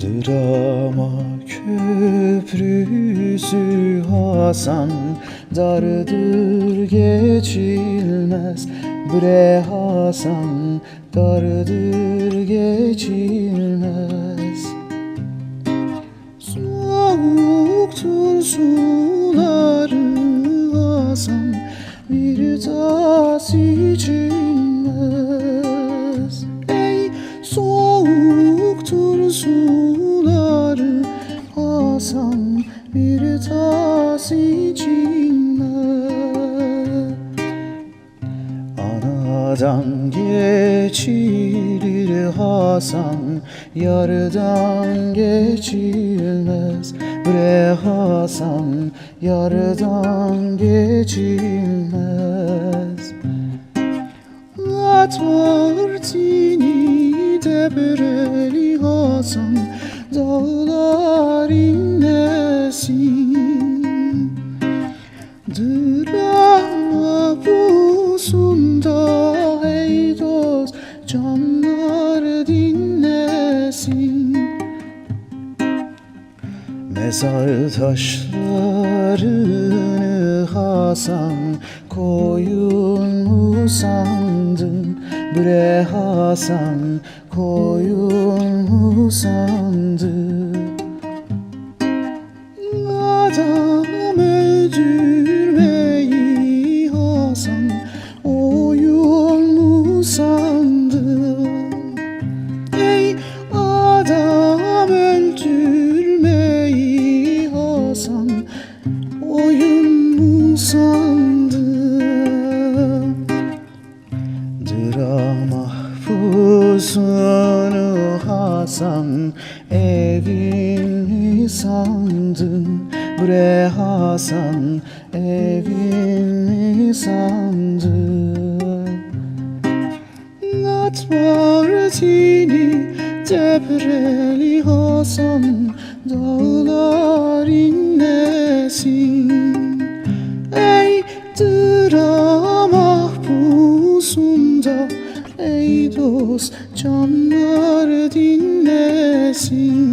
Drama köprüsü Hasan, dardır geçilmez. Bre Hasan, dardır geçilmez. Soğuktur suları Hasan, bir tas içilmez. Ey soğuktur suları Hasan, bir tas içilmez. Anadan geçilir Hasan, yardan geçilmez. Bre Hasan, yardan geçilmez. At partini debreli Hasan, dağlar inlesin. Drama pusunda ey dost, canlar dinlesin. Mezar taşlarını Hasan, koyun mu sandın? Bre Hasan, koyun mu sandın? Adam öldürmeyi Hasan, oyun mu sandın? Ey adam öldürmeyi Hasan, oyun mu sandın? Drama mahpusunu Hasan, evin mi sandın? Bre Hasan, evin mi sandın? At partini debreli Hasan, dağlar inlesin. Ey drama mahpusunda ey dost, canlar dinlesin.